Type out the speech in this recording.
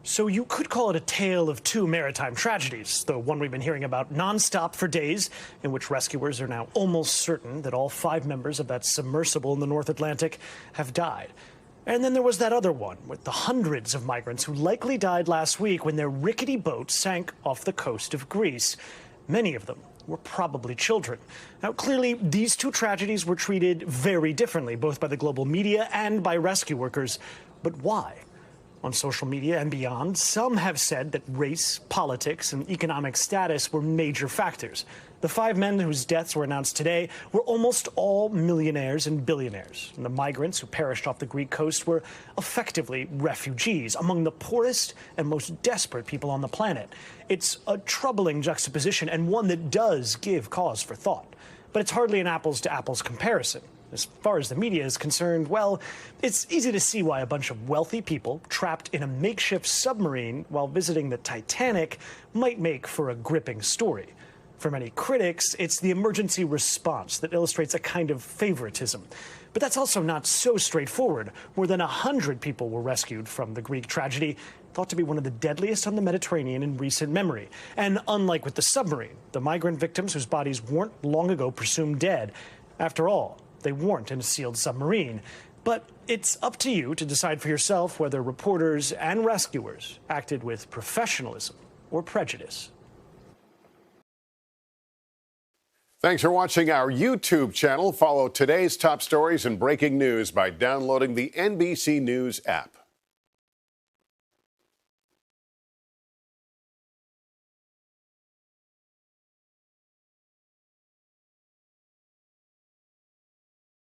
So you could call it a tale of two maritime tragedies, the one we've been hearing about nonstop for days, in which rescuers are now almost certain that all 5 members of that submersible in the North Atlantic have died. And then there was that other one with the hundreds of migrants who likely died last week when their rickety boat sank off the coast of Greece. Many of them were probably children. Now, clearly, these two tragedies were treated very differently, both by the global media and by rescue workers. But why? On social media and beyond, some have said that race, politics, and economic status were major factors. The 5 men whose deaths were announced today were almost all millionaires and billionaires. And the migrants who perished off the Greek coast were effectively refugees, among the poorest and most desperate people on the planet. It's a troubling juxtaposition and one that does give cause for thought. But it's hardly an apples-to-apples comparison. As far as the media is concerned, well, it's easy to see why a bunch of wealthy people trapped in a makeshift submarine while visiting the Titanic might make for a gripping story. For many critics, it's the emergency response that illustrates a kind of favoritism. But that's also not so straightforward. More than 100 people were rescued from the Greek tragedy, thought to be one of the deadliest on the Mediterranean in recent memory. And unlike with the submarine, the migrant victims whose bodies weren't long ago presumed dead. After all, they weren't in a sealed submarine. But it's up to you to decide for yourself whether reporters and rescuers acted with professionalism or prejudice. Thanks for watching our YouTube channel. Follow today's top stories and breaking news by downloading the NBC News app.